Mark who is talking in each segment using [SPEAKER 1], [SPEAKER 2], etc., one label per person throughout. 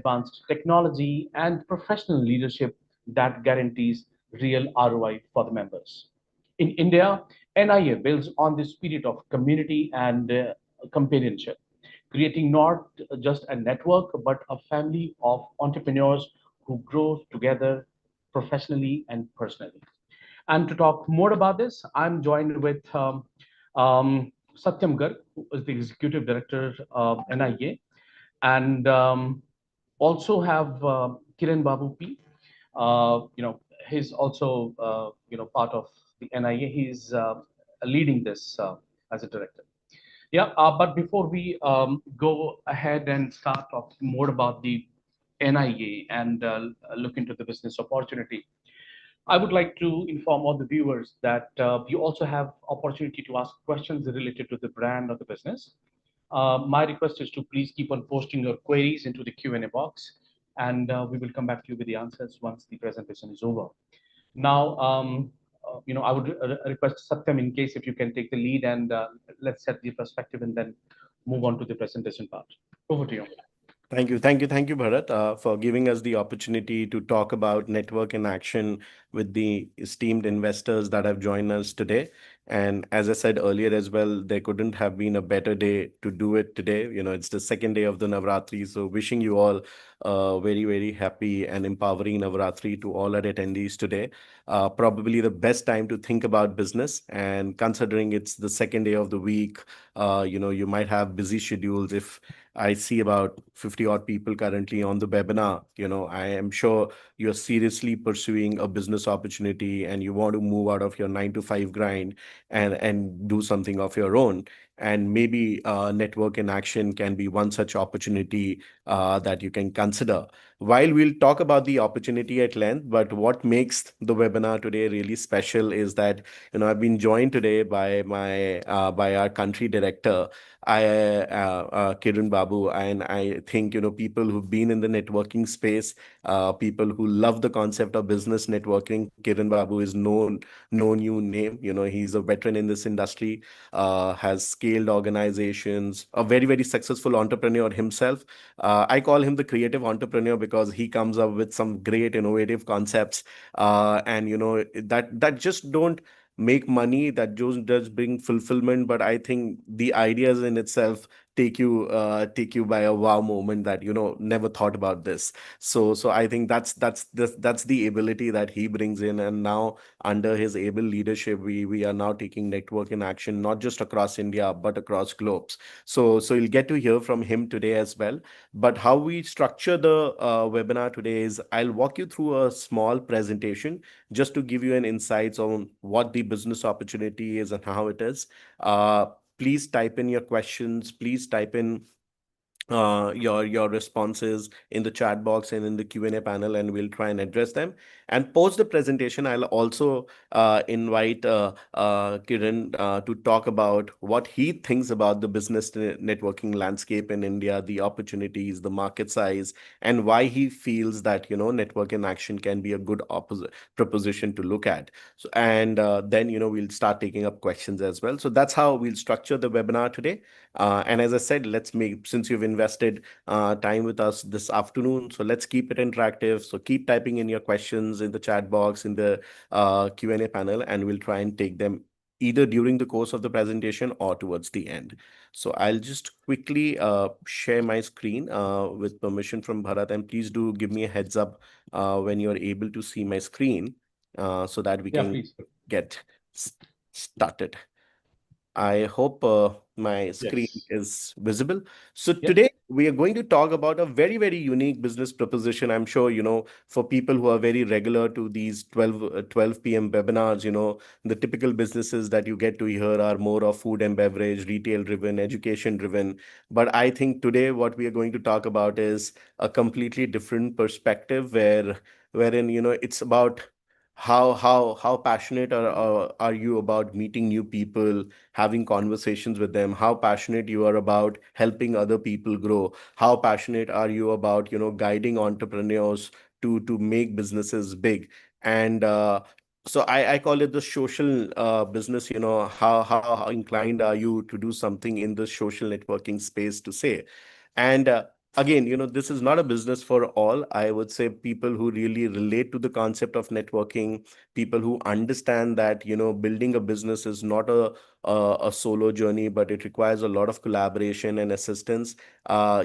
[SPEAKER 1] advanced technology, and professional leadership that guarantees real ROI for the members. In India, NIA builds on the spirit of community and companionship, creating not just a network, but a family of entrepreneurs who grow together professionally and personally. And to talk more about this, I'm joined with Satyam Garg, who is the Executive Director of NIA, and also have Kiran Babu P. He's also part of the NIA. He's leading this as a director. Yeah, but before we go ahead and start talking more about the NIA and look into the business opportunity, I would like to inform all the viewers that you also have opportunity to ask questions related to the brand or the business. My request is to please keep on posting your queries into the Q&A box, and we will come back to you with the answers once the presentation is over. Now, I would request Satyam, in case if you can take the lead, and let's set the perspective and then move on to the presentation part. Over to you.
[SPEAKER 2] Thank you, Bharat, for giving us the opportunity to talk about network in action with the esteemed investors that have joined us today. And as I said earlier as well, there couldn't have been a better day to do it today. It's the second day of the Navratri, so wishing you all very, very happy and empowering Navratri to all our attendees today. Probably the best time to think about business, and considering it's the second day of the week, you might have busy schedules. If I see about 50 odd people currently on the webinar. I am sure you're seriously pursuing a business opportunity and you want to move out of your 9 to 5 grind and do something of your own. And maybe network in action can be one such opportunity that you can consider. While we'll talk about the opportunity at length, but what makes the webinar today really special is that I've been joined today by by our country director, Kiran Babu, and I think people who've been in the networking space, people who love the concept of business networking. Kiran Babu is no new name. He's a veteran in this industry, has scaled organizations, a very, very successful entrepreneur himself. I call him the creative entrepreneur because he comes up with some great innovative concepts, and that just don't make money, that just does bring fulfillment, but I think the ideas in itself take you by a wow moment that never thought about this. So I think that's the ability that he brings in, and now under his able leadership, we are now taking network in action not just across India but across globes. So you'll get to hear from him today as well. But how we structure the webinar today is I'll walk you through a small presentation just to give you an insights on what the business opportunity is and how it is. Please type in your questions. Please type in your responses in the chat box and in the Q&A panel, and we'll try and address them. And post the presentation, I'll also invite Kiran to talk about what he thinks about the business networking landscape in India, the opportunities, the market size, and why he feels that network in action can be a good opposite proposition to look at. So, and then we'll start taking up questions as well. So that's how we'll structure the webinar today. And as I said, since you've invested time with us this afternoon, so let's keep it interactive. So keep typing in your questions in the chat box, in the Q&A panel, and we'll try and take them either during the course of the presentation or towards the end. So I'll just quickly share my screen with permission from Bharat, and please do give me a heads up when you're able to see my screen so that we
[SPEAKER 1] Yeah,
[SPEAKER 2] can
[SPEAKER 1] please.
[SPEAKER 2] get started. I hope my screen
[SPEAKER 1] Yes.
[SPEAKER 2] is visible. So
[SPEAKER 1] Yep.
[SPEAKER 2] today we are going to talk about a very, very unique business proposition. I'm sure, for people who are very regular to these 12 p.m. webinars, the typical businesses that you get to hear are more of food and beverage, retail driven, education driven. But I think today what we are going to talk about is a completely different perspective wherein, it's about how passionate are you about meeting new people, having conversations with them, how passionate you are about helping other people grow, how passionate are you about guiding entrepreneurs to make businesses big. And so I call it the social business. How inclined are you to do something in the social networking space, to say. And again, this is not a business for all. I would say people who really relate to the concept of networking, people who understand that, building a business is not a solo journey, but it requires a lot of collaboration and assistance.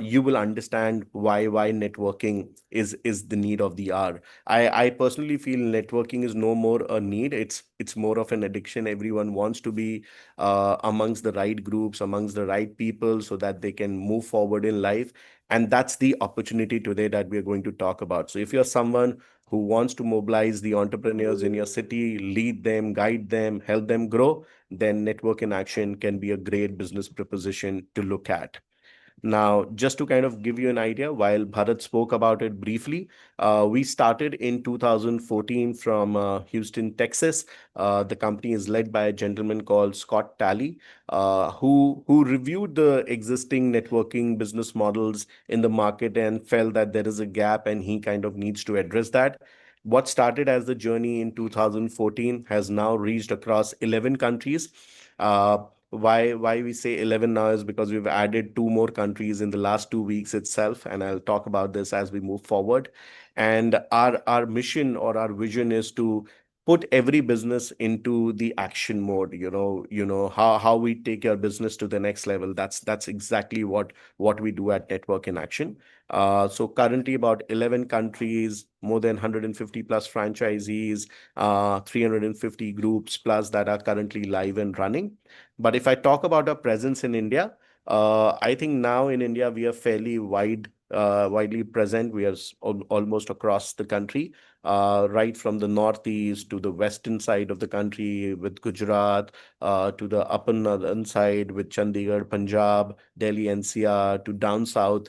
[SPEAKER 2] You will understand why networking is the need of the hour. I personally feel networking is no more a need. It's more of an addiction. Everyone wants to be amongst the right groups, amongst the right people, so that they can move forward in life. And that's the opportunity today that we are going to talk about. So if you're someone who wants to mobilize the entrepreneurs in your city, lead them, guide them, help them grow, then Network in Action can be a great business proposition to look at. Now, just to kind of give you an idea, while Bharat spoke about it briefly, we started in 2014 from Houston, Texas. The company is led by a gentleman called Scott Talley, who reviewed the existing networking business models in the market and felt that there is a gap and he kind of needs to address that. What started as the journey in 2014 has now reached across 11 countries. Uh, why we say 11 now is because we've added two more countries in the last 2 weeks itself, and I'll talk about this as we move forward. And our mission or our vision is to put every business into the action mode. How we take your business to the next level. That's exactly what we do at Network in Action. So currently about 11 countries, more than 150 plus franchisees, 350 groups plus that are currently live and running. But if I talk about our presence in India, I think now in India we are fairly widely present. We are almost across the country, right from the northeast to the western side of the country with Gujarat, to the upper northern side with Chandigarh, Punjab, Delhi NCR, to down south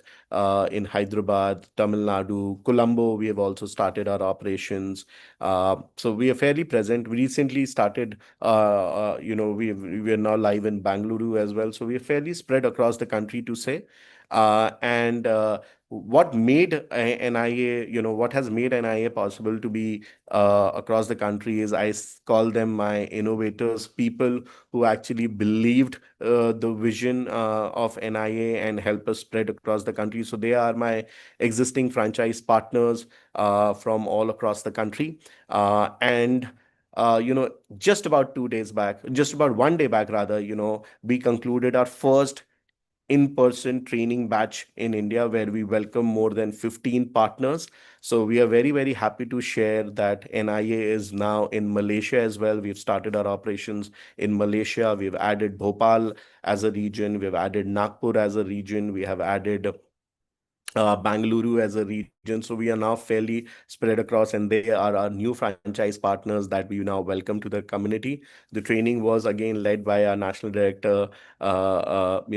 [SPEAKER 2] in Hyderabad, Tamil Nadu, Colombo. We have also started our operations. So we are fairly present. We recently started we are now live in Bangalore as well. So we are fairly spread across the country to say. And what made NIA, what has made NIA possible to be across the country is call them my innovators, people who actually believed the vision of NIA and help us spread across the country. So they are my existing franchise partners from all across the country. And just about 2 days back, just about one day back, rather, we concluded our first in-person training batch in India where we welcome more than 15 partners. So we are very, very happy to share that NIA is now in Malaysia as well. We've started our operations in Malaysia. We've added Bhopal as a region. We've added Nagpur as a region. We have added Bangalore as a region. So we are now fairly spread across, and they are our new franchise partners that we now welcome to the community. The training was again led by our national director, Kiran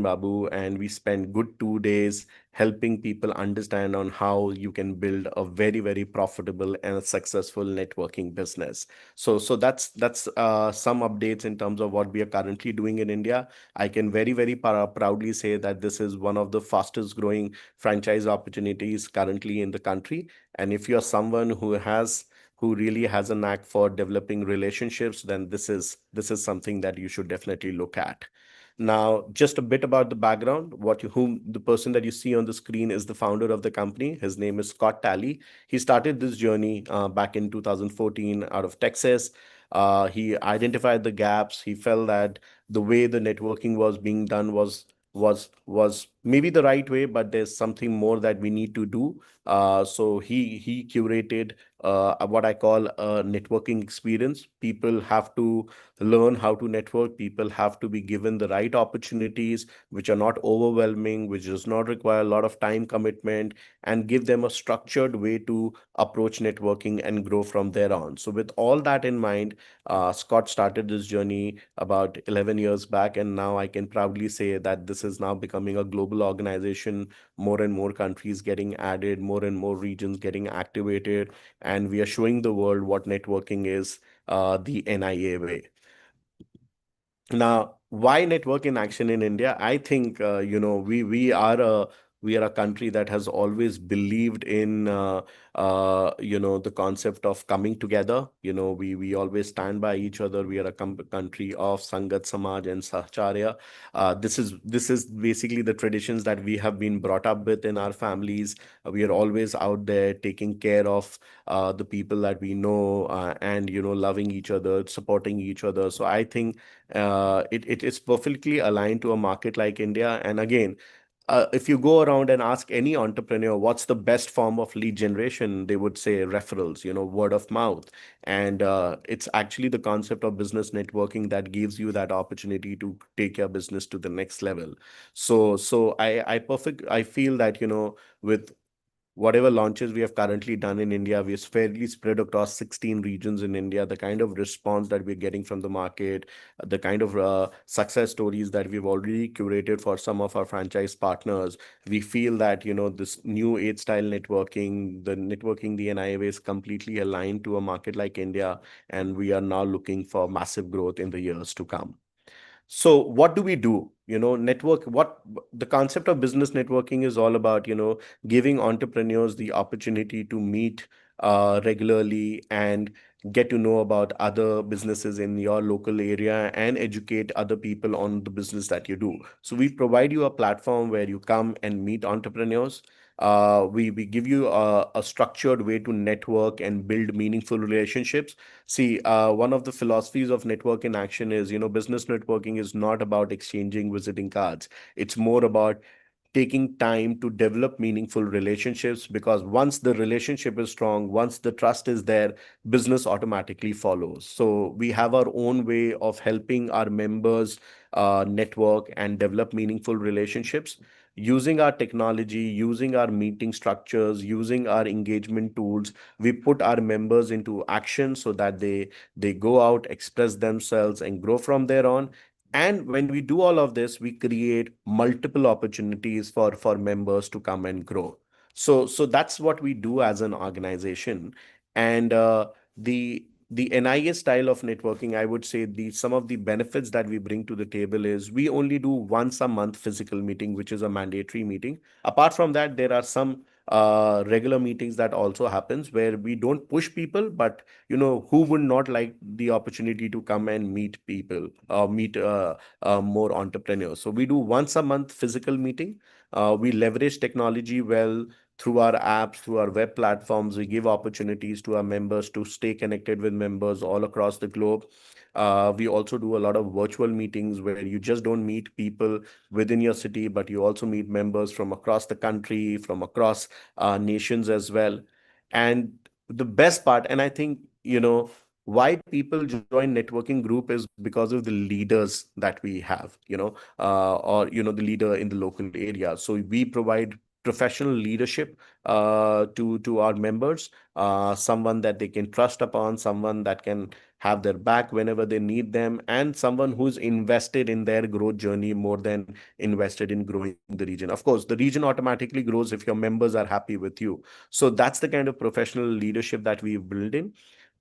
[SPEAKER 2] Babu, and we spent good 2 days helping people understand on how you can build a very, very profitable and a successful networking business. So that's some updates in terms of what we are currently doing in India. I can very, very proudly say that this is one of the fastest growing franchise opportunities currently in the country. And if you're someone who really has a knack for developing relationships, then this is something that you should definitely look at. Now, just a bit about the background. Whom the person that you see on the screen is the founder of the company. His name is Scott Talley. He started this journey back in 2014 out of Texas. He identified the gaps. He felt that the way the networking was being done was maybe the right way, but there's something more that we need to do. So he curated what I call a networking experience. People have to learn how to network. People have to be given the right opportunities, which are not overwhelming, which does not require a lot of time commitment, and give them a structured way to approach networking and grow from there on. So with all that in mind, Scott started this journey about 11 years back, and now I can proudly say that this is now becoming a global organization. More and more countries getting added, more and more regions getting activated, and we are showing the world what networking is the NIA way. Now, why network in action in India? I think we are a We are a country that has always believed in the concept of coming together. We always stand by each other. We are a country of Sangat Samaj and Sahacharya. This is basically the traditions that we have been brought up with in our families. We are always out there taking care of the people that we know, and loving each other, supporting each other. So I think it is perfectly aligned to a market like India. And again, if you go around and ask any entrepreneur what's the best form of lead generation, they would say referrals, word of mouth. And it's actually the concept of business networking that gives you that opportunity to take your business to the next level. So I feel that, with whatever launches we have currently done in India, we're fairly spread across 16 regions in India. The kind of response that we're getting from the market, the kind of success stories that we've already curated for some of our franchise partners, we feel that, this new age style networking, the NIA way is completely aligned to a market like India, and we are now looking for massive growth in the years to come. So what do we do? What the concept of business networking is all about, giving entrepreneurs the opportunity to meet regularly and get to know about other businesses in your local area and educate other people on the business that you do. So we provide you a platform where you come and meet entrepreneurs. We give you a structured way to network and build meaningful relationships. See, one of the philosophies of network in action is, business networking is not about exchanging visiting cards. It's more about taking time to develop meaningful relationships, because once the relationship is strong, once the trust is there, business automatically follows. So we have our own way of helping our members network and develop meaningful relationships using our technology, using our meeting structures, using our engagement tools. We put our members into action so that they go out, express themselves, and grow from there on. And when we do all of this, we create multiple opportunities for members to come and grow. So that's what we do as an organization. And the NIA style of networking, I would say the some of the benefits that we bring to the table is we only do once a month physical meeting, which is a mandatory meeting. Apart from that, there are some regular meetings that also happens where we don't push people, but who would not like the opportunity to come and meet people, meet more entrepreneurs. So we do once a month physical meeting. We leverage technology well through our apps, through our web platforms. We give opportunities to our members to stay connected with members all across the globe. We also do a lot of virtual meetings where you just don't meet people within your city, but you also meet members from across the country, from across nations as well. And the best part, and I think, why people join networking group is because of the leaders that we have, or, the leader in the local area. So we provide professional leadership to our members, someone that they can trust upon, someone that can have their back whenever they need them, and someone who's invested in their growth journey more than invested in growing the region. Of course, the region automatically grows if your members are happy with you. So that's the kind of professional leadership that we build in.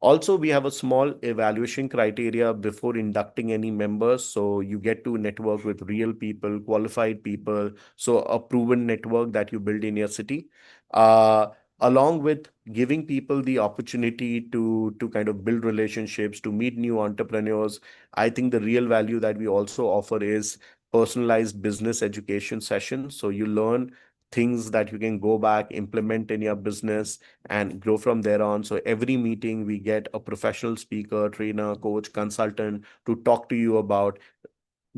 [SPEAKER 2] Also, we have a small evaluation criteria before inducting any members. So you get to network with real people, qualified people. So a proven network that you build in your city, uh, along with giving people the opportunity to kind of build relationships, to meet new entrepreneurs. I think the real value that we also offer is personalized business education sessions. So you learn things that you can go back, implement in your business, and grow from there on. So every meeting we get a professional speaker, trainer, coach, consultant to talk to you about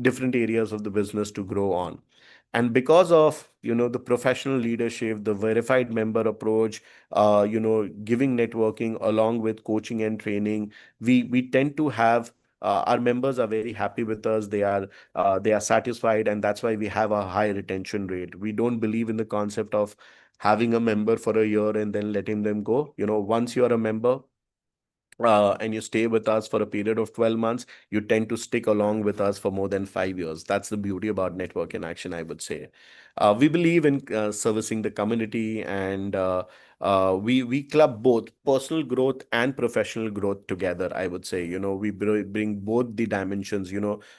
[SPEAKER 2] different areas of the business to grow on. And because of the professional leadership, the verified member approach, giving networking along with coaching and training, we tend to have our members are very happy with us. They are satisfied, and that's why we have a high retention rate. We don't believe in the concept of having a member for a year and then letting them go. Once you're a member, and you stay with us for a period of 12 months, you tend to stick along with us for more than 5 years. That's the beauty about network in action, I would say. We believe in servicing the community, and we club both personal growth and professional growth together. I would say, we bring both the dimensions.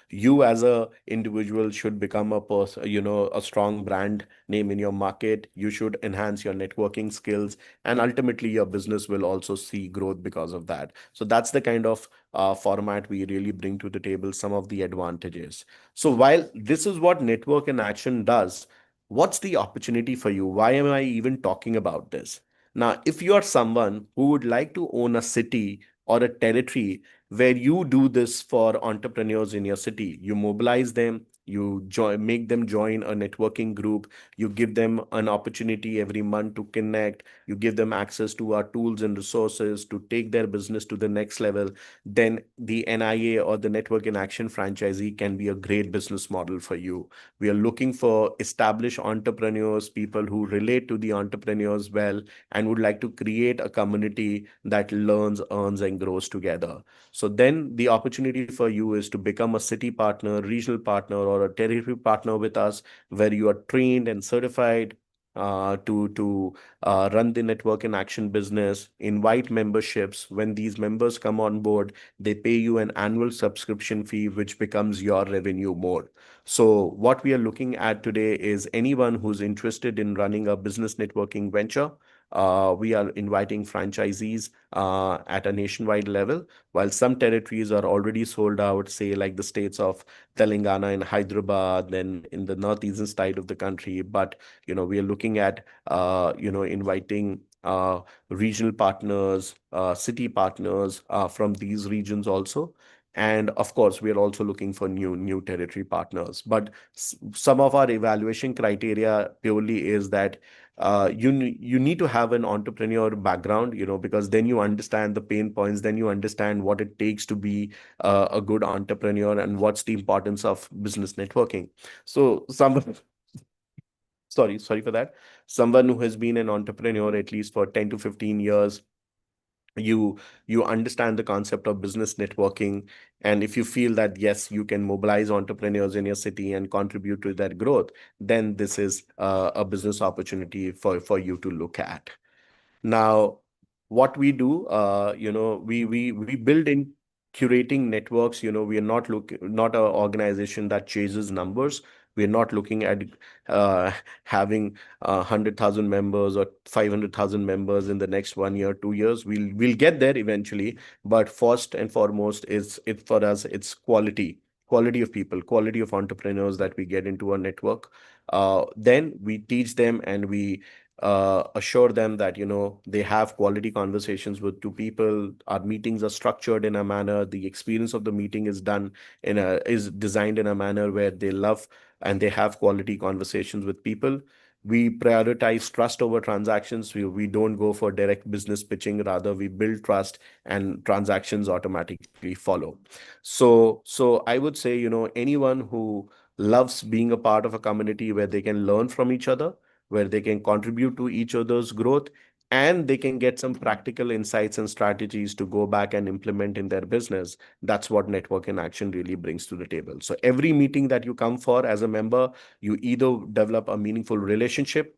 [SPEAKER 2] You as a individual should become a person, a strong brand name in your market. You should enhance your networking skills, and ultimately your business will also see growth because of that. So that's the kind of format we really bring to the table, some of the advantages. So while this is what network in action does, what's the opportunity for you? Why am I even talking about this? Now, if you are someone who would like to own a city or a territory where you do this for entrepreneurs in your city, you mobilize them, you make them join a networking group, you give them an opportunity every month to connect, you give them access to our tools and resources to take their business to the next level, then the NIA or the Network in Action franchisee can be a great business model for you. We are looking for established entrepreneurs, people who relate to the entrepreneurs well, and would like to create a community that learns, earns, and grows together. So then the opportunity for you is to become a city partner, regional partner, or a territory partner with us, where you are trained and certified to run the network in action business, invite memberships. When these members come on board, they pay you an annual subscription fee, which becomes your revenue more. So, what we are looking at today is anyone who's interested in running a business networking venture. We are inviting franchisees at a nationwide level, while some territories are already sold out, say like the states of Telangana and Hyderabad, then in the northeastern side of the country. But we are looking at inviting regional partners, city partners from these regions also. And of course, we are also looking for new territory partners. But some of our evaluation criteria purely is that you need to have an entrepreneur background, because then you understand the pain points, then you understand what it takes to be a good entrepreneur and what's the importance of business networking. So sorry for that. Someone who has been an entrepreneur at least for 10 to 15 years, you understand the concept of business networking, and if you feel that yes, you can mobilize entrepreneurs in your city and contribute to their growth, then this is a business opportunity for you to look at. Now, what we do, we build in curating networks. We are not an organization that chases numbers. We are not looking at having 100,000 members or 500,000 members in the next 1 year, 2 years. We'll get there eventually, but first and foremost is it for us. It's quality of people, quality of entrepreneurs that we get into our network. Then we teach them, and we assure them that they have quality conversations with two people. Our meetings are structured in a manner, the experience of the meeting is designed in a manner where they love and they have quality conversations with people. We prioritize trust over transactions. We don't go for direct business pitching, rather we build trust, and transactions automatically follow. So I would say, anyone who loves being a part of a community where they can learn from each other, where they can contribute to each other's growth, and they can get some practical insights and strategies to go back and implement in their business. That's what Network in Action really brings to the table. So every meeting that you come for as a member, you either develop a meaningful relationship,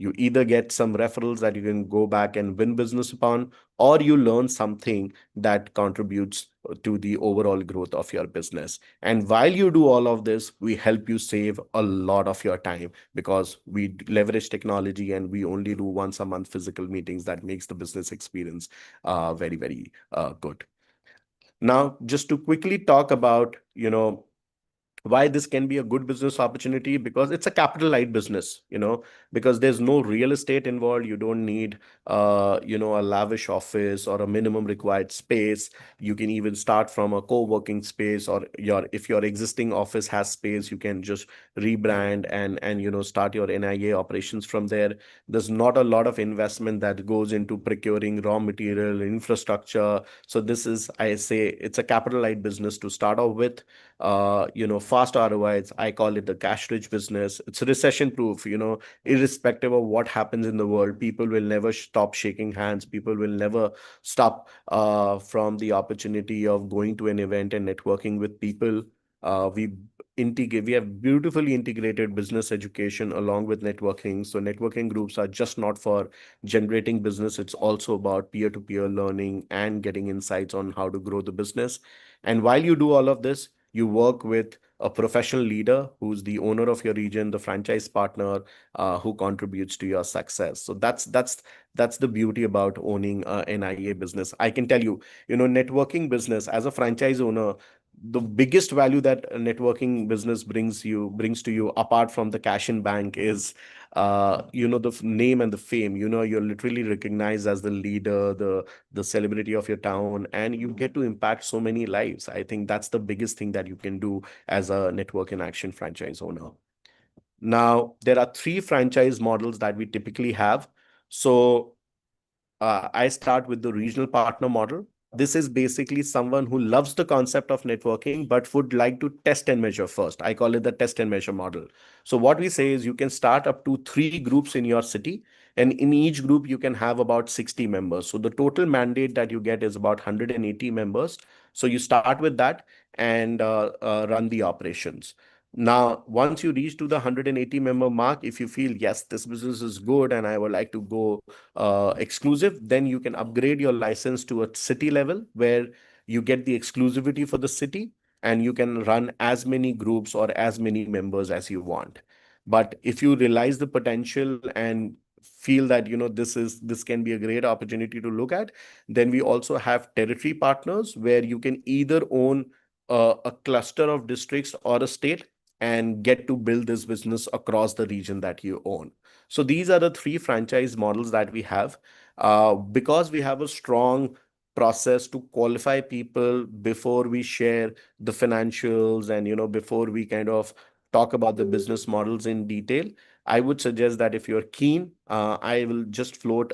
[SPEAKER 2] you either get some referrals that you can go back and win business upon, or you learn something that contributes to the overall growth of your business. And while you do all of this, we help you save a lot of your time, because we leverage technology and we only do once a month physical meetings that makes the business experience very, very good. Now, just to quickly talk about, why this can be a good business opportunity, because it's a capital light business, because there's no real estate involved. You don't need a lavish office or a minimum required space. You can even start from a co-working space, or if your existing office has space, you can just rebrand and start your NIA operations from there. There's not a lot of investment that goes into procuring raw material infrastructure. So this is, I say, it's a capital light business to start off with. Fast ROIs. I call it the cash rich business. It's recession proof, irrespective of what happens in the world. People will never stop shaking hands. People will never stop from the opportunity of going to an event and networking with people. We we have beautifully integrated business education along with networking. So networking groups are just not for generating business, it's also about peer-to-peer learning and getting insights on how to grow the business. And while you do all of this, you work with a professional leader who's the owner of your region, the franchise partner, who contributes to your success. So that's the beauty about owning a NIA business. I can tell you, networking business as a franchise owner, the biggest value that a networking business brings to you apart from the cash in bank is the name and the fame. You're literally recognized as the leader, the celebrity of your town, and you get to impact so many lives. I think that's the biggest thing that you can do as a network in action franchise owner. Now, there are three franchise models that we typically have. So I start with the regional partner model. This is basically someone who loves the concept of networking but would like to test and measure first. I call it the test and measure model. So, what we say is you can start up to three groups in your city, and in each group, you can have about 60 members. So, the total mandate that you get is about 180 members. So, you start with that and run the operations. Now, once you reach to the 180 member mark, if you feel, yes, this business is good and I would like to go exclusive, then you can upgrade your license to a city level where you get the exclusivity for the city and you can run as many groups or as many members as you want. But if you realize the potential and feel that this can be a great opportunity to look at, then we also have territory partners where you can either own a cluster of districts or a state and get to build this business across the region that you own. So these are the three franchise models that we have. Because we have a strong process to qualify people before we share the financials and before we kind of talk about the business models in detail, I would suggest that if you're keen, I will just float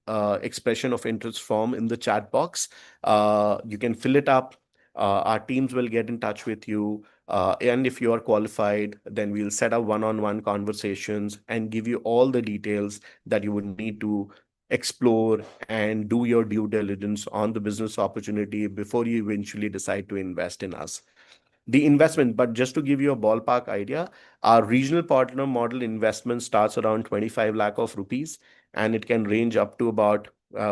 [SPEAKER 2] expression of interest form in the chat box. You can fill it up. Our teams will get in touch with you. And if you are qualified, then we'll set up one-on-one conversations and give you all the details that you would need to explore and do your due diligence on the business opportunity before you eventually decide to invest in us. The investment, but just to give you a ballpark idea, our regional partner model investment starts around 25 lakh of rupees, and it can range up to about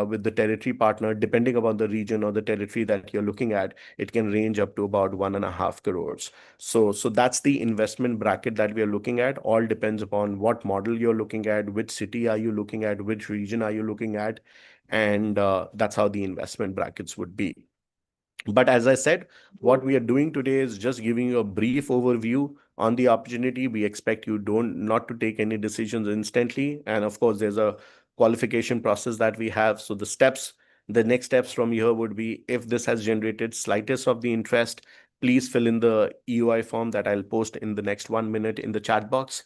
[SPEAKER 2] with the territory partner, depending upon the region or the territory that you're looking at, it can range up to about 1.5 crores. So that's the investment bracket that we are looking at. All depends upon what model you're looking at, which city are you looking at, which region are you looking at, and that's how the investment brackets would be. But as I said, what we are doing today is just giving you a brief overview on the opportunity. We expect you don't not to take any decisions instantly. And of course, there's a qualification process that we have. So the next steps from here would be if this has generated slightest of the interest, please fill in the EOI form that I'll post in the next 1 minute in the chat box.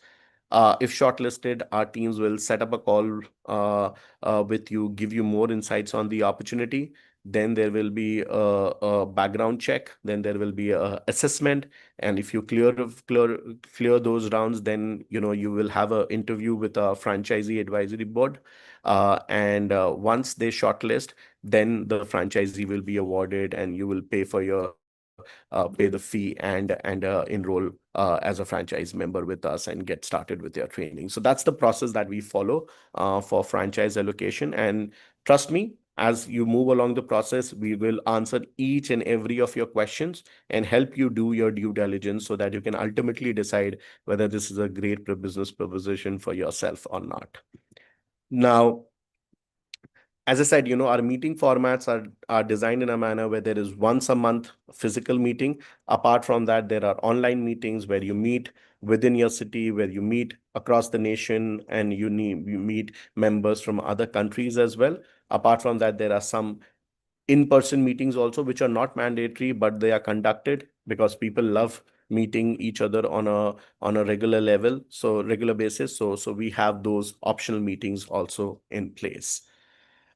[SPEAKER 2] If shortlisted, our teams will set up a call with you, give you more insights on the opportunity. Then there will be a background check. Then there will be a assessment. And if you clear those rounds, then you will have an interview with a franchisee advisory board. And once they shortlist, then the franchisee will be awarded, and you will pay the fee and enroll as a franchise member with us and get started with your training. So that's the process that we follow for franchise allocation. And trust me, as you move along the process, we will answer each and every of your questions and help you do your due diligence so that you can ultimately decide whether this is a great business proposition for yourself or not. Now, as I said, our meeting formats are designed in a manner where there is once a month physical meeting. Apart from that, there are online meetings where you meet within your city, where you meet across the nation, and you meet members from other countries as well. Apart from that, there are some in-person meetings also, which are not mandatory, but they are conducted because people love meeting each other on a regular basis. So we have those optional meetings also in place.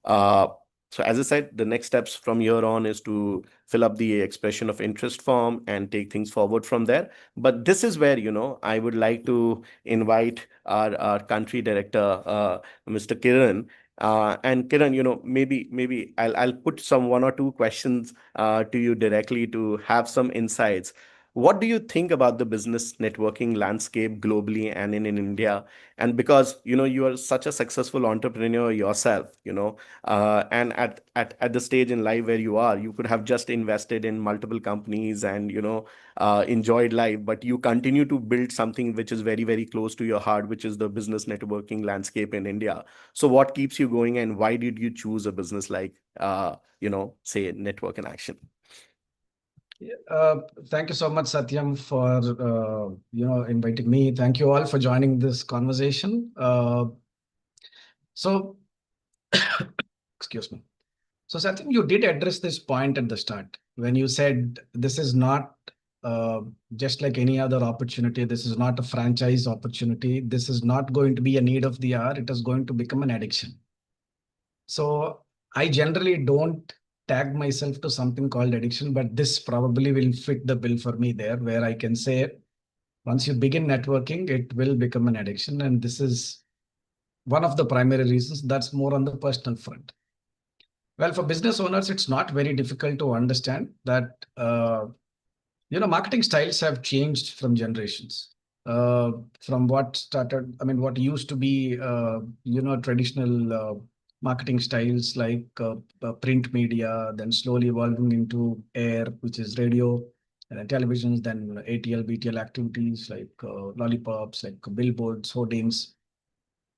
[SPEAKER 2] Uh, so as I said, the next steps from here on is to fill up the expression of interest form and take things forward from there. But this is where, I would like to invite our country director, Mr. Kiran. And Kiran, maybe I'll put some one or two questions to you directly to have some insights. What do you think about the business networking landscape globally and in India? And because you are such a successful entrepreneur yourself, and at the stage in life where you are, you could have just invested in multiple companies and enjoyed life, but you continue to build something which is very, very close to your heart, which is the business networking landscape in India. So what keeps you going, and why did you choose a business like say Network in Action?
[SPEAKER 3] Thank you so much, Satyam, for inviting me. Thank you all for joining this conversation. So, excuse me. So, Satyam, you did address this point at the start when you said this is not uh, just like any other opportunity. This is not a franchise opportunity. This is not going to be a need of the hour. It is going to become an addiction. So I generally don't tag myself to something called addiction, but this probably will fit the bill for me there, where I can say once you begin networking, it will become an addiction. And this is one of the primary reasons. That's more on the personal front. Well, for business owners, it's not very difficult to understand that marketing styles have changed from generations. From what started, I mean, what used to be, traditional marketing styles like print media, then slowly evolving into air, which is radio, and then televisions, then ATL, BTL activities like lollipops, like billboards, hoardings.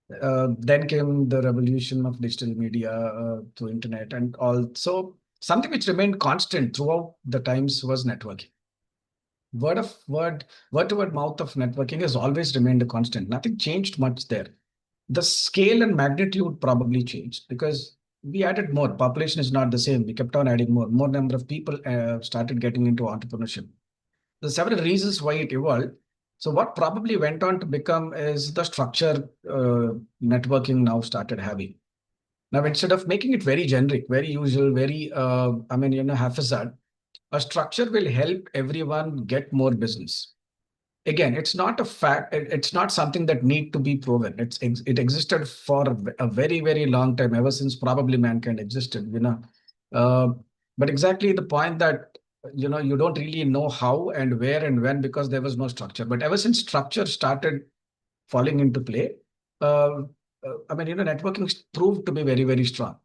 [SPEAKER 3] Then came the revolution of digital media through internet and all. So something which remained constant throughout the times was networking. Word of word to word mouth of networking has always remained a constant. Nothing changed much there. The scale and magnitude probably changed because we added more. Population is not the same. We kept on adding more. More number of people started getting into entrepreneurship. There's several reasons why it evolved. So what probably went on to become is the structure networking now started having. Now, instead of making it very generic, very usual, very, haphazard, a structure will help everyone get more business. Again, it's not a fact. It's not something that need to be proven. It existed for a very, very long time, ever since probably mankind existed. Uh, but exactly the point that you don't really know how and where and when because there was no structure. But ever since structure started falling into play, uh, networking proved to be very, very strong.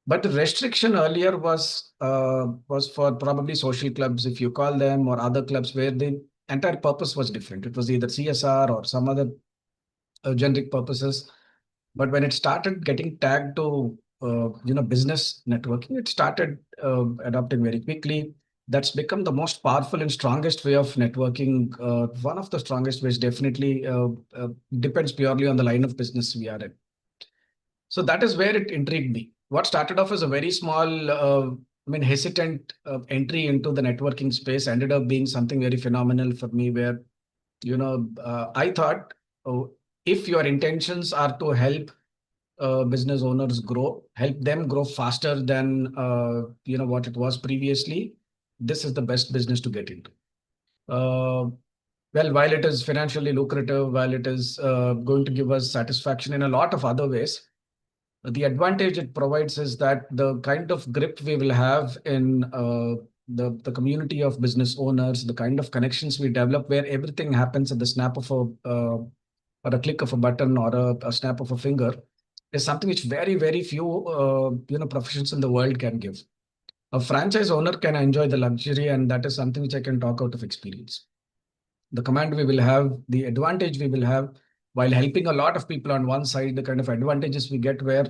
[SPEAKER 3] But the restriction earlier was for probably social clubs, if you call them, or other clubs where the entire purpose was different. It was either CSR or some other generic purposes. But when it started getting tagged to business networking, it started adopting very quickly. That's become the most powerful and strongest way of networking. One of the strongest ways, definitely depends purely on the line of business we are in. So that is where it intrigued me. What started off as a very small, hesitant entry into the networking space ended up being something very phenomenal for me. Where I thought, oh, if your intentions are to help business owners grow, help them grow faster than what it was previously, this is the best business to get into. Uh, well, while it is financially lucrative, while it is going to give us satisfaction in a lot of other ways, the advantage it provides is that the kind of grip we will have in the community of business owners, the kind of connections we develop, where everything happens at the snap of or a click of a button or a snap of a finger, is something which very, very few professions in the world can give. A franchise owner can enjoy the luxury, and that is something which I can talk out of experience. The command we will have, the advantage we will have while helping a lot of people on one side, the kind of advantages we get where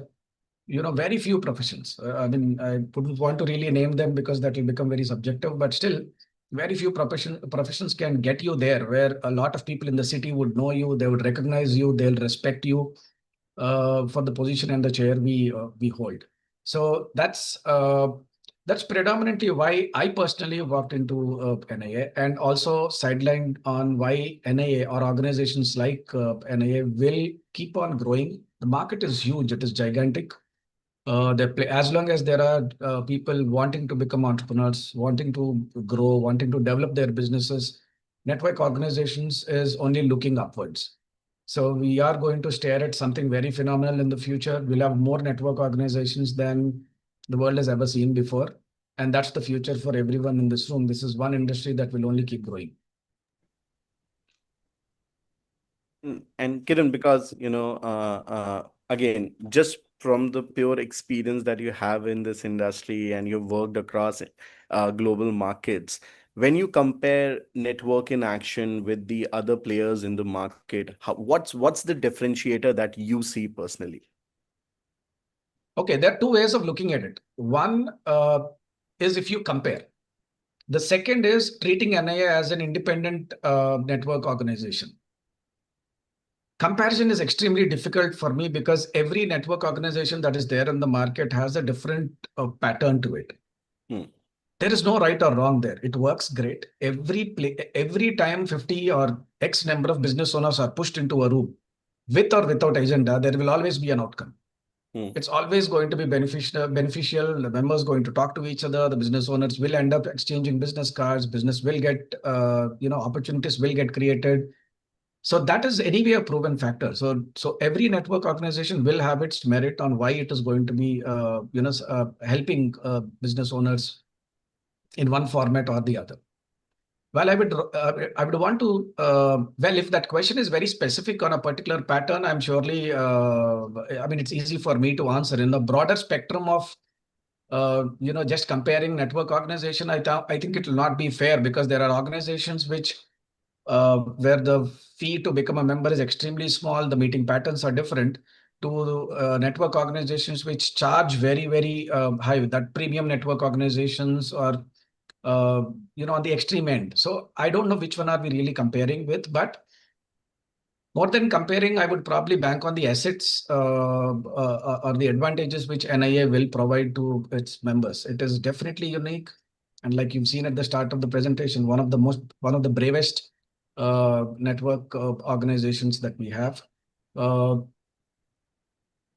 [SPEAKER 3] very few professions. I wouldn't want to really name them because that will become very subjective, but still, very few professions can get you there where a lot of people in the city would know you, they would recognize you, they'll respect you for the position and the chair we hold. So that's predominantly why I personally walked into NIA, and also sidelined on why NIA or organizations like NIA will keep on growing. The market is huge; it is gigantic. As long as there are people wanting to become entrepreneurs, wanting to grow, wanting to develop their businesses, network organizations is only looking upwards. So we are going to stare at something very phenomenal in the future. We'll have more network organizations than the world has ever seen before. And that's the future for everyone in this room. This is one industry that will only keep growing.
[SPEAKER 2] And Kiran, because again, just from the pure experience that you have in this industry and you've worked across global markets, when you compare network in action with the other players in the market, what's the differentiator that you see personally?
[SPEAKER 3] Okay, there are two ways of looking at it. One is if you compare. The second is treating NIA as an independent network organization. Comparison is extremely difficult for me because every network organization that is there in the market has a different pattern to it. There is no right or wrong there. It works great. Every time 50 or X number of business owners are pushed into a room, with or without agenda, there will always be an outcome. It's always going to be beneficial. The members going to talk to each other. The business owners will end up exchanging business cards. Business will get, opportunities will get created. So that is anyway a proven factor. So every network organization will have its merit on why it is going to be, helping business owners in one format or the other. Well, I would want to, well, if that question is very specific on a particular pattern, I'm surely, it's easy for me to answer. In the broader spectrum of, just comparing network organization, I think it will not be fair because there are organizations which, where the fee to become a member is extremely small, the meeting patterns are different, to network organizations which charge very, very high, that premium network organizations or on the extreme end. So I don't know which one are we really comparing with, but more than comparing, I would probably bank on the assets or the advantages which NIA will provide to its members. It is definitely unique. And like you've seen at the start of the presentation, one of the bravest network organizations that we have.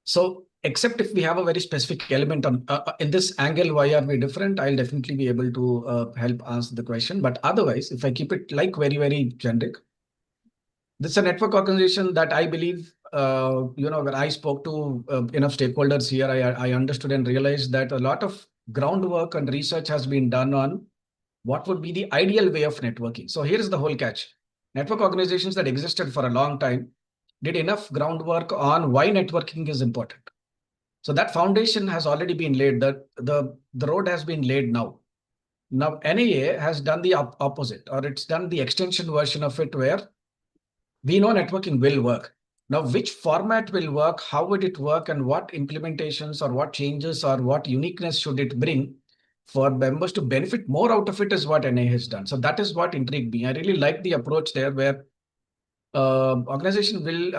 [SPEAKER 3] So except if we have a very specific element on in this angle, why are we different? I'll definitely be able to help answer the question. But otherwise, if I keep it like very, very generic, this is a network organization that I believe, when I spoke to enough stakeholders here, I understood and realized that a lot of groundwork and research has been done on what would be the ideal way of networking. So here's the whole catch. Network organizations that existed for a long time did enough groundwork on why networking is important. So that foundation has already been laid. The road has been laid now. Now NIA has done the opposite, or it's done the extension version of it where we know networking will work. Now, which format will work, how would it work, and what implementations or what changes or what uniqueness should it bring for members to benefit more out of it is what NIA has done. So that is what intrigued me. I really like the approach there where organization will,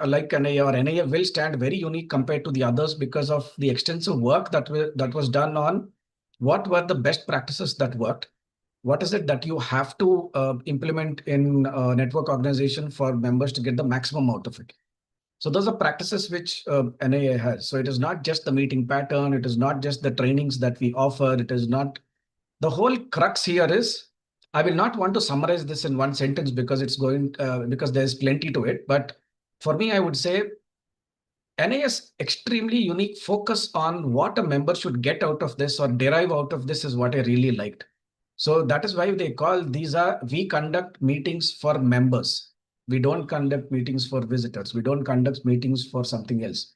[SPEAKER 3] like NIA or NIA will stand very unique compared to the others because of the extensive work that was done on what were the best practices that worked. What is it that you have to implement in a network organization for members to get the maximum out of it? So those are practices which NIA has. So it is not just the meeting pattern. It is not just the trainings that we offer. It is not the whole crux here is, I will not want to summarize this in one sentence because because there's plenty to it. But for me, I would say NIA's extremely unique focus on what a member should get out of this or derive out of this is what I really liked. So that is why they call we conduct meetings for members. We don't conduct meetings for visitors. We don't conduct meetings for something else.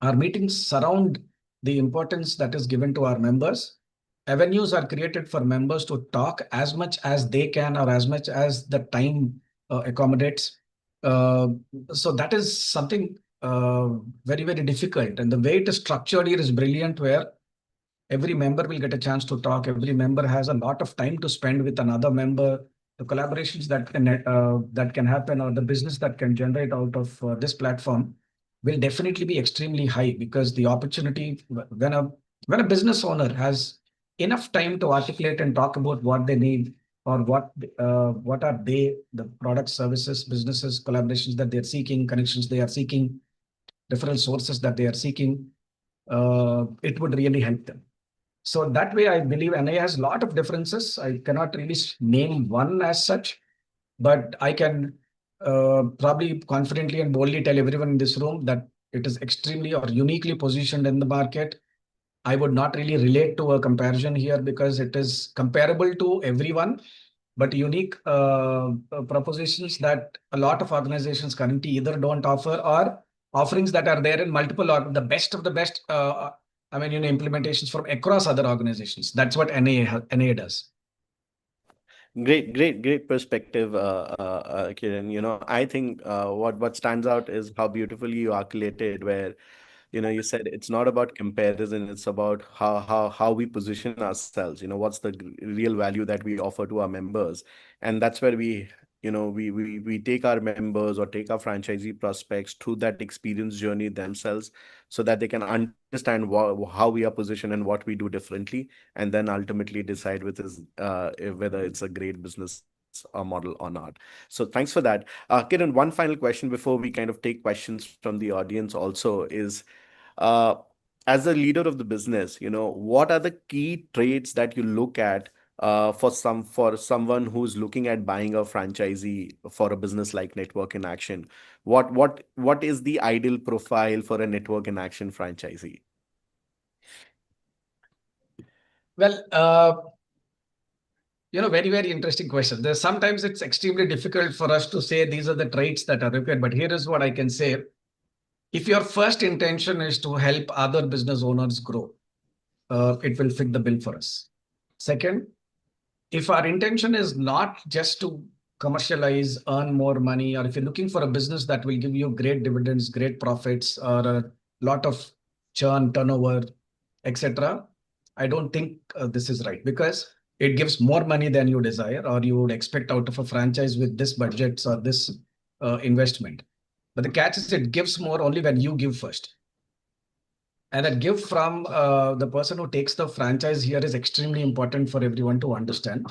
[SPEAKER 3] Our meetings surround the importance that is given to our members. Avenues are created for members to talk as much as they can or as much as the time accommodates. So that is something very, very difficult. And the way it is structured here is brilliant, where every member will get a chance to talk. Every member has a lot of time to spend with another member. The collaborations that can happen or the business that can generate out of this platform will definitely be extremely high because the opportunity when a business owner has enough time to articulate and talk about what they need or what are the products, services, businesses, collaborations that they're seeking, connections they are seeking, referral sources that they are seeking, it would really help them. So that way, I believe NIA has a lot of differences. I cannot really name one as such, but I can probably confidently and boldly tell everyone in this room that it is extremely or uniquely positioned in the market. I would not really relate to a comparison here because it is comparable to everyone, but unique propositions that a lot of organizations currently either don't offer or offerings that are there in multiple or the best of the best. Implementations from across other organizations. That's what NIA does.
[SPEAKER 2] Great perspective, Kiran. I think what stands out is how beautifully you articulated where you said it's not about comparison, it's about how we position ourselves. What's the real value that we offer to our members, and that's where we take our members or take our franchisee prospects through that experience journey themselves, so that they can understand how we are positioned and what we do differently, and then ultimately decide whether it's a great business model or not. So thanks for that. Kiran, one final question before we kind of take questions from the audience also is, uh, as a leader of the business, what are the key traits that you look at for someone who's looking at buying a franchisee for a business like Network in Action? What is the ideal profile for a Network in Action franchisee?
[SPEAKER 3] Well, very interesting question. Sometimes it's extremely difficult for us to say these are the traits that are required, but here is what I can say. If your first intention is to help other business owners grow, it will fit the bill for us. Second, if our intention is not just to commercialize, earn more money, or if you're looking for a business that will give you great dividends, great profits, or a lot of churn, turnover, etc., I don't think this is right, because it gives more money than you desire or you would expect out of a franchise with this budgets or this investment. But the catch is it gives more only when you give first. And that give from the person who takes the franchise here is extremely important for everyone to understand.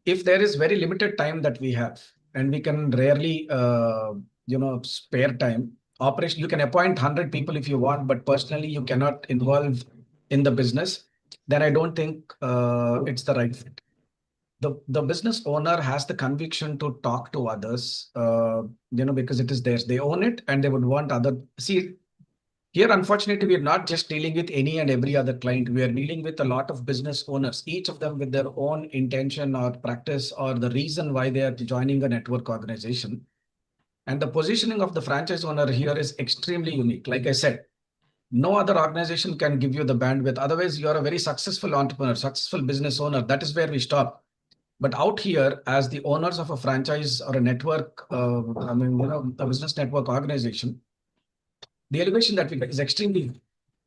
[SPEAKER 3] If there is very limited time that we have, and we can rarely, spare time, operation, you can appoint 100 people if you want, but personally you cannot involve in the business, then I don't think it's the right fit. The business owner has the conviction to talk to others, because it is theirs. They own it and they would want other. See, here, unfortunately, we are not just dealing with any and every other client. We are dealing with a lot of business owners, each of them with their own intention or practice or the reason why they are joining a network organization. And the positioning of the franchise owner here is extremely unique. Like I said, no other organization can give you the bandwidth. Otherwise, you're a very successful entrepreneur, successful business owner. That is where we stop. But out here, as the owners of a franchise or a network, a business network organization, the elevation that we get is extremely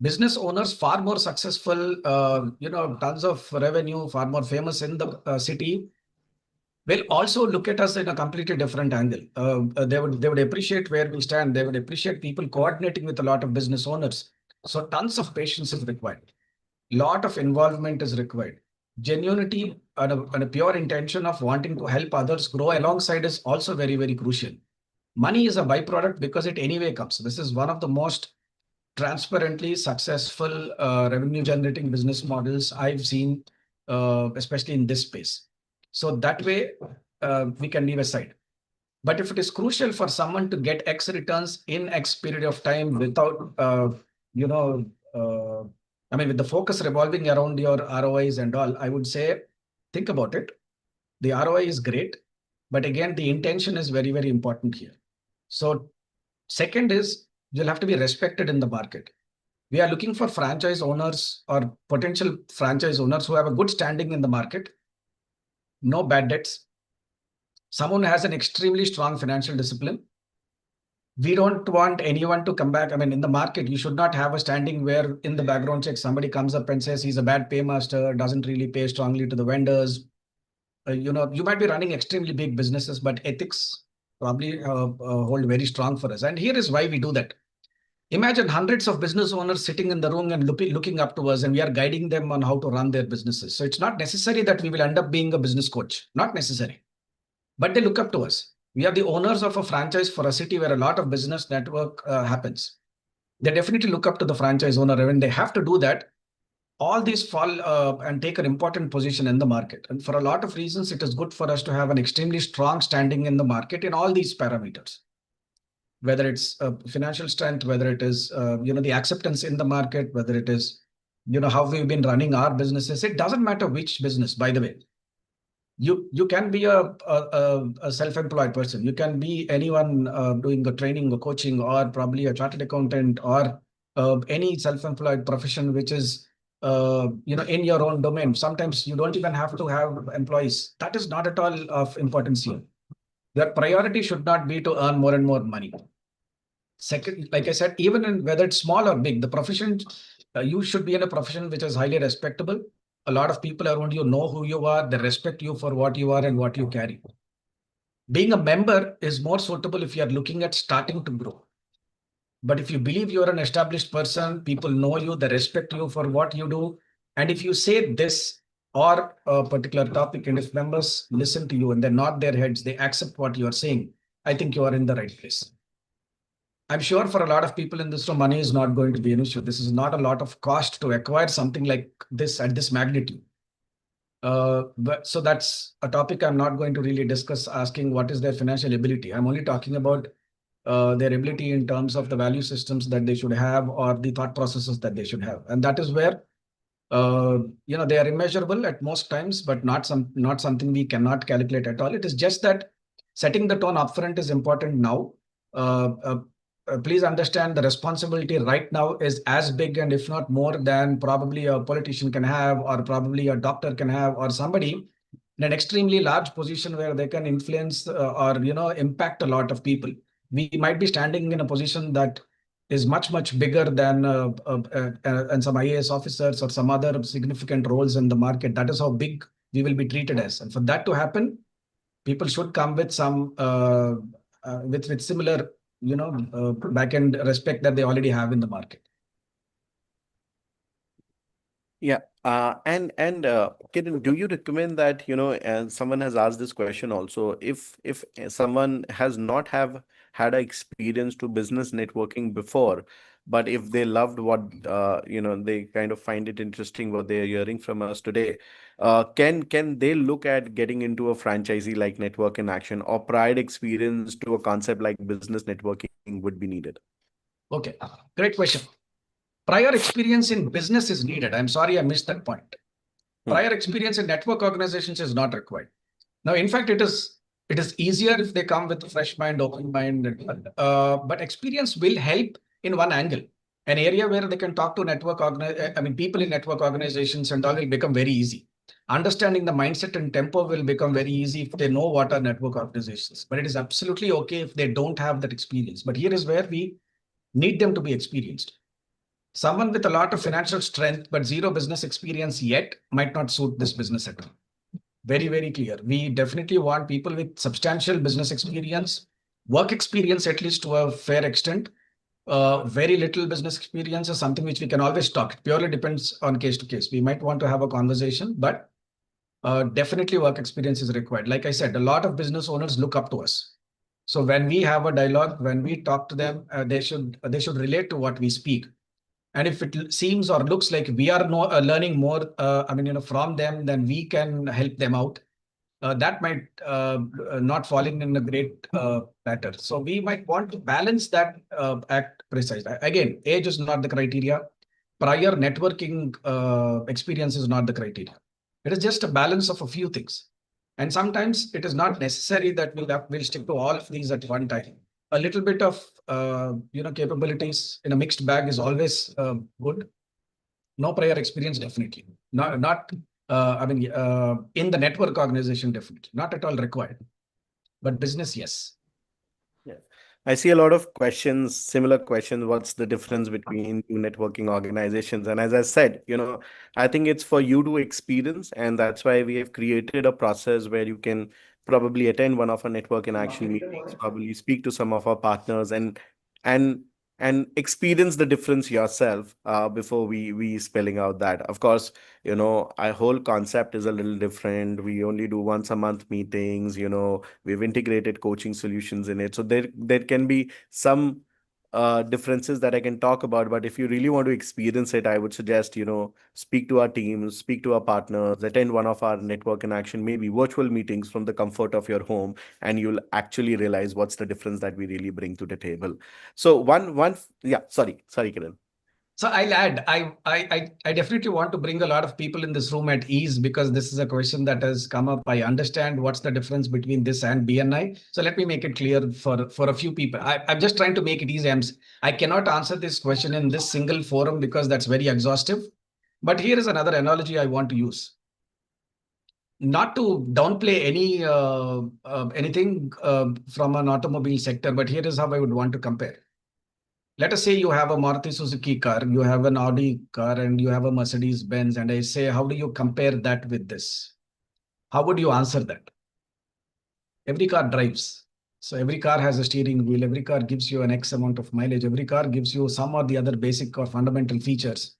[SPEAKER 3] business owners far more successful, tons of revenue, far more famous in the city, will also look at us in a completely different angle. They would appreciate where we stand. They would appreciate people coordinating with a lot of business owners. So tons of patience is required. Lot of involvement is required. Genuinity and a pure intention of wanting to help others grow alongside is also very, very crucial. Money is a byproduct because it anyway comes. This is one of the most transparently successful revenue generating business models I've seen, especially in this space. So that way we can leave aside. But if it is crucial for someone to get X returns in X period of time without, with the focus revolving around your ROIs and all, I would say, think about it. The ROI is great, but again, the intention is very, very important here. So second is you'll have to be respected in the market. We are looking for franchise owners or potential franchise owners who have a good standing in the market, no bad debts, someone who has an extremely strong financial discipline. We don't want anyone to come back. In the market, you should not have a standing where in the background check, somebody comes up and says he's a bad paymaster, doesn't really pay strongly to the vendors. You might be running extremely big businesses, but ethics probably hold very strong for us. And here is why we do that. Imagine hundreds of business owners sitting in the room and looking up to us, and we are guiding them on how to run their businesses. So it's not necessary that we will end up being a business coach, not necessary, but they look up to us. We are the owners of a franchise for a city where a lot of business network happens. They definitely look up to the franchise owner, and when they have to do that, all these fall and take an important position in the market. And for a lot of reasons, it is good for us to have an extremely strong standing in the market in all these parameters, whether it's financial strength, whether it is, the acceptance in the market, whether it is how we've been running our businesses. It doesn't matter which business, by the way. You can be a self-employed person. You can be anyone doing a training or coaching, or probably a chartered accountant, or any self-employed profession which is in your own domain. Sometimes you don't even have to have employees. That is not at all of importance here. Their priority should not be to earn more and more money. Second, like I said, even in whether it's small or big, the profession, you should be in a profession which is highly respectable. A lot of people around you know who you are, they respect you for what you are and what you carry. Being a member is more suitable if you are looking at starting to grow. But if you believe you're an established person, people know you, they respect you for what you do. And if you say this or a particular topic, and if members listen to you and they nod their heads, they accept what you are saying, I think you are in the right place. I'm sure for a lot of people in this room, money is not going to be an issue. This is not a lot of cost to acquire something like this at this magnitude. But so that's a topic I'm not going to really discuss, asking what is their financial ability. I'm only talking about their ability in terms of the value systems that they should have, or the thought processes that they should have. And that is where they are immeasurable at most times, but not something we cannot calculate at all. It is just that setting the tone upfront is important now. Uh, uh, Please understand the responsibility right now is as big, and if not more, than probably a politician can have, or probably a doctor can have, or somebody in an extremely large position where they can influence or impact a lot of people. We might be standing in a position that is much bigger than and some IAS officers or some other significant roles in the market. That is how big we will be treated as. And for that to happen, people should come with some with similar back end respect that they already have in the market.
[SPEAKER 2] Yeah. And Kiran, do you recommend that, and someone has asked this question also, if someone has not have had an experience to business networking before, but if they loved what they kind of find it interesting what they're hearing from us today, can they look at getting into a franchisee like Network in Action, or prior experience to a concept like business networking would be needed?
[SPEAKER 3] Okay, great question. Prior experience in business is needed. I'm sorry I missed that point. Prior experience in network organizations is not required. Now, in fact, it is easier if they come with a fresh mind, open mind. But experience will help in one angle. An area where they can talk to people in network organizations and all will become very easy. Understanding the mindset and tempo will become very easy if they know what are network organizations. But it is absolutely okay if they don't have that experience. But here is where we need them to be experienced. Someone with a lot of financial strength but zero business experience yet might not suit this business at all. Very clear. We definitely want people with substantial business experience, work experience at least to a fair extent. Very little business experience is something which we can always talk. It purely depends on case to case. We might want to have a conversation, but definitely work experience is required. Like I said, a lot of business owners look up to us. So when we have a dialogue, when we talk to them, they should relate to what we speak. And if it seems or looks like we are learning more, from them, then we can help them out. That might not fall in a great pattern. So we might want to balance that act precisely. Again, age is not the criteria. Prior networking experience is not the criteria. It is just a balance of a few things. And sometimes it is not necessary that we'll stick to all of these at one time. A little bit of capabilities in a mixed bag is always good. No prior experience, definitely. Not in the network organization, definitely. Not at all required. But business, yes.
[SPEAKER 2] Yeah. I see a lot of questions, similar questions. What's the difference between two networking organizations? And as I said, I think it's for you to experience, and that's why we have created a process where you can probably attend one of our network in action meetings, probably speak to some of our partners, and and experience the difference yourself before we spelling out that. Of course, our whole concept is a little different. We only do once a month meetings. We've integrated coaching solutions in it, so there can be some differences that I can talk about. But if you really want to experience it, I would suggest speak to our teams, speak to our partners, attend one of our network in action, maybe virtual meetings from the comfort of your home, and you'll actually realize what's the difference that we really bring to the table. So yeah, sorry, Kiran.
[SPEAKER 3] So I'll add, I definitely want to bring a lot of people in this room at ease because this is a question that has come up. I understand what's the difference between this and BNI. So let me make it clear for a few people. I'm just trying to make it easy. I cannot answer this question in this single forum because that's very exhaustive. But here is another analogy I want to use. Not to downplay anything from an automobile sector, but here is how I would want to compare. Let us say you have a Maruti Suzuki car, you have an Audi car, and you have a Mercedes Benz. And I say, how do you compare that with this? How would you answer that? Every car drives. So every car has a steering wheel. Every car gives you an X amount of mileage. Every car gives you some or the other basic or fundamental features.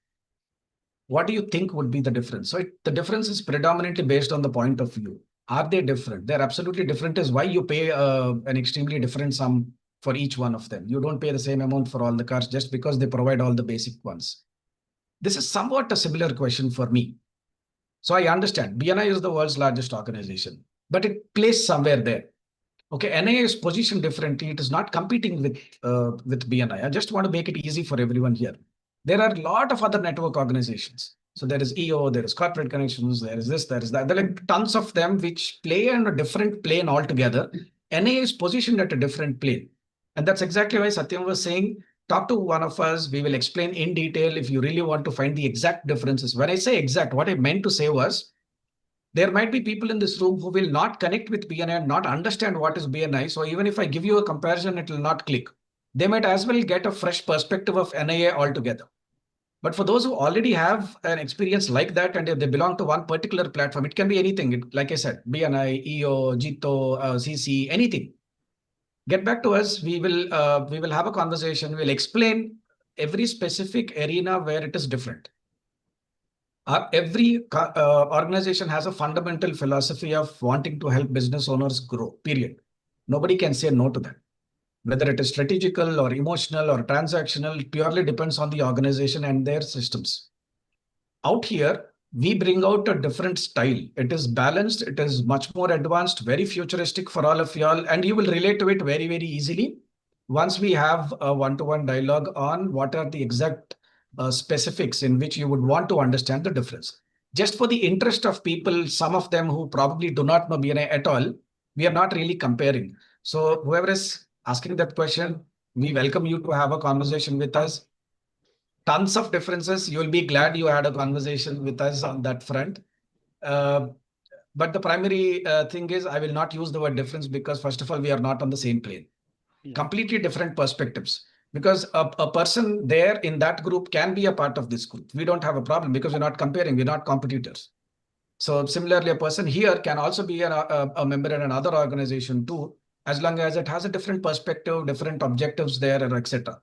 [SPEAKER 3] What do you think would be the difference? So the difference is predominantly based on the point of view. Are they different? They're absolutely different is why you pay an extremely different sum for each one of them. You don't pay the same amount for all the cars just because they provide all the basic ones. This is somewhat a similar question for me. So I understand BNI is the world's largest organization, but it plays somewhere there. Okay, NIA is positioned differently. It is not competing with BNI. I just want to make it easy for everyone here. There are a lot of other network organizations. So there is EO, there is corporate connections, there is this, there is that. There are like tons of them which play on a different plane altogether. NIA is positioned at a different plane. And that's exactly why Satyam was saying, talk to one of us. We will explain in detail if you really want to find the exact differences. When I say exact, what I meant to say was, there might be people in this room who will not connect with BNI and not understand what is BNI. So even if I give you a comparison, it will not click. They might as well get a fresh perspective of NIA altogether. But for those who already have an experience like that, and if they belong to one particular platform, it can be anything. Like I said, BNI, EO, Jito, CC, anything. Get back to us. We will have a conversation. We'll explain every specific arena where it is different. Every organization has a fundamental philosophy of wanting to help business owners grow, period. Nobody can say no to that. Whether it is strategical or emotional or transactional, it purely depends on the organization and their systems. Out here, we bring out a different style. It is balanced. It is much more advanced, very futuristic for all of y'all. And you will relate to it very, very easily once we have a one-to-one dialogue on what are the exact specifics in which you would want to understand the difference. Just for the interest of people, some of them who probably do not know BNI at all, we are not really comparing. So whoever is asking that question, we welcome you to have a conversation with us. Tons of differences. You'll be glad you had a conversation with us on that front. But the primary thing is I will not use the word difference because first of all, we are not on the same plane. Yeah. Completely different perspectives. Because a person there in that group can be a part of this group. We don't have a problem because we're not comparing, we're not competitors. So similarly, a person here can also be a member in another organization too, as long as it has a different perspective, different objectives there, etc.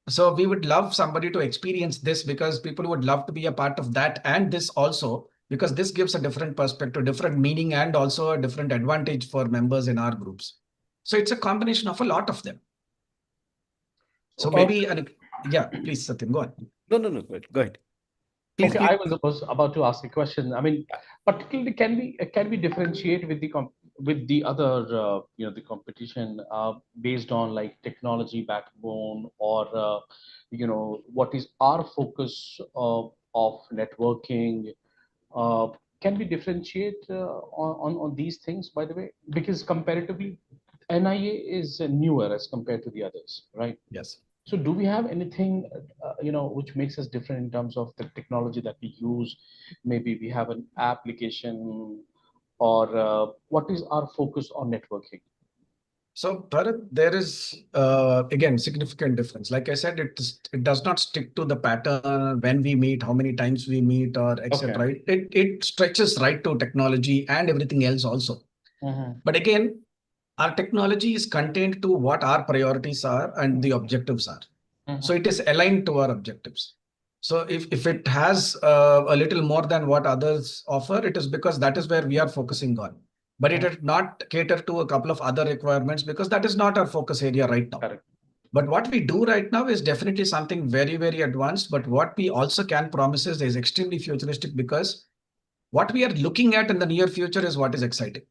[SPEAKER 3] So we would love somebody to experience this because people would love to be a part of that and this also, because this gives a different perspective, different meaning, and also a different advantage for members in our groups. So it's a combination of a lot of them. So maybe, yeah, please, Satyam, go on.
[SPEAKER 2] No, go ahead. Please,
[SPEAKER 1] okay,
[SPEAKER 2] please.
[SPEAKER 1] I was about to ask a question. I mean, particularly, can we differentiate with the other the competition based on like technology backbone or what is our focus of networking? Can we differentiate on these things, by the way? Because comparatively, NIA is newer as compared to the others, right?
[SPEAKER 3] Yes.
[SPEAKER 1] So do we have anything, which makes us different in terms of the technology that we use? Maybe we have an application, or what is our focus on networking?
[SPEAKER 3] So Bharat, there is again significant difference. Like I said, it does not stick to the pattern when we meet, how many times we meet, or etc. Okay. It stretches right to technology and everything else also. Mm-hmm. But again, our technology is contained to what our priorities are and the objectives are. Mm-hmm. So it is aligned to our objectives. So if it has a little more than what others offer, it is because that is where we are focusing on. But it did not cater to a couple of other requirements because that is not our focus area right now. Correct. But what we do right now is definitely something very, very advanced. But what we also can promise is extremely futuristic because what we are looking at in the near future is what is exciting.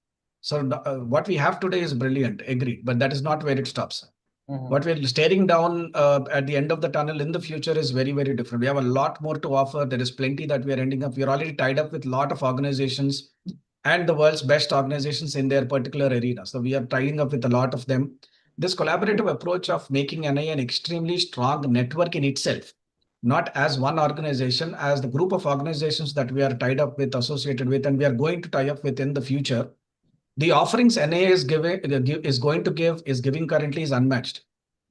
[SPEAKER 3] So what we have today is brilliant, agreed, but that is not where it stops. What we're staring down at the end of the tunnel in the future is very, very different. We have a lot more to offer. There is plenty that we are ending up. We are already tied up with a lot of organizations and the world's best organizations in their particular arena. So we are tying up with a lot of them. This collaborative approach of making NIA an extremely strong network in itself, not as one organization, as the group of organizations that we are tied up with, associated with, and we are going to tie up with in the future. The offerings NIA is going to give is giving currently is unmatched.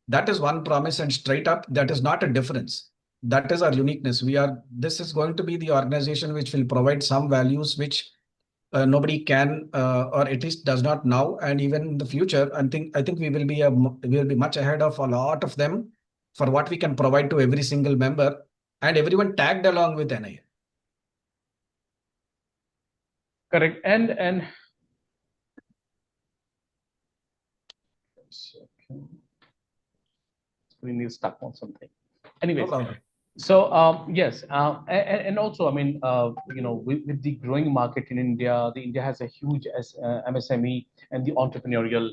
[SPEAKER 3] That is one promise, and straight up, that is not a difference. That is our uniqueness. This is going to be the organization which will provide some values which nobody can, or at least does not now, and even in the future. I think we will be much ahead of a lot of them for what we can provide to every single member and everyone tagged along with NIA.
[SPEAKER 1] Correct. And screen is stuck on something.
[SPEAKER 3] No
[SPEAKER 1] Anyways,
[SPEAKER 3] problem.
[SPEAKER 1] so yes, and also, I mean, with the growing market in India, India has a huge MSME and the entrepreneurial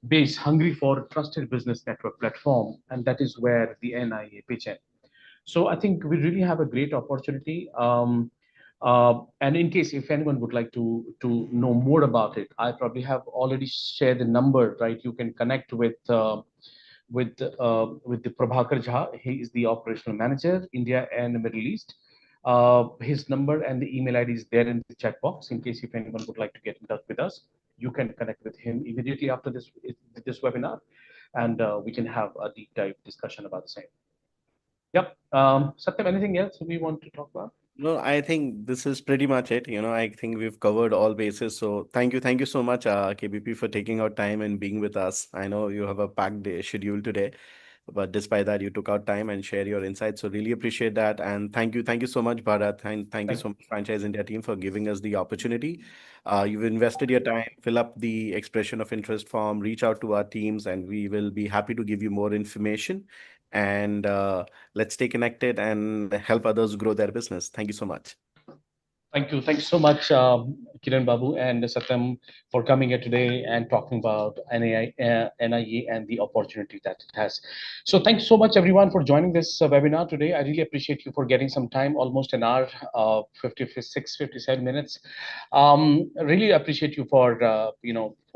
[SPEAKER 1] base hungry for a trusted business network platform, and that is where the NIA pitch in. So I think we really have a great opportunity. And in case if anyone would like to know more about it, I probably have already shared the number, right? You can connect with the Prabhakar Jha. He is the operational manager, India and the Middle East. His number and the email ID is there in the chat box. In case if anyone would like to get in touch with us, you can connect with him immediately after this webinar, and we can have a deep dive discussion about the same. Yep. Satyam, anything else we want to talk about?
[SPEAKER 2] No, I think this is pretty much it. I think we've covered all bases. So thank you so much, KBP, for taking out time and being with us. I know you have a packed day schedule today, but despite that, you took out time and share your insights. So really appreciate that. And thank you so much, Bharat. Thank you
[SPEAKER 1] Thank
[SPEAKER 2] so much, Franchise India team, for giving us the opportunity. You've invested your time, fill up the expression of interest form, reach out to our teams, and we will be happy to give you more information. And let's stay connected and help others grow their business. Thank you so much.
[SPEAKER 1] Thank you. Thanks so much, Kiran Babu and Satyam, for coming here today and talking about NIA and the opportunity that it has. So thanks so much, everyone, for joining this webinar today. I really appreciate you for getting some time, almost an hour, 56, 57 minutes. Really appreciate you for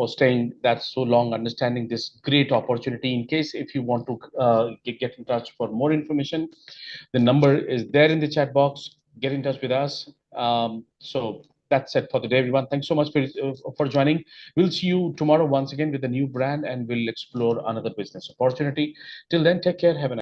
[SPEAKER 1] staying that so long, understanding this great opportunity. In case if you want to get in touch for more information, the number is there in the chat box. Get in touch with us. So that's it for the day, everyone. Thanks so much for joining. We'll see you tomorrow once again with a new brand, and we'll explore another business opportunity. Till then, take care. Have a nice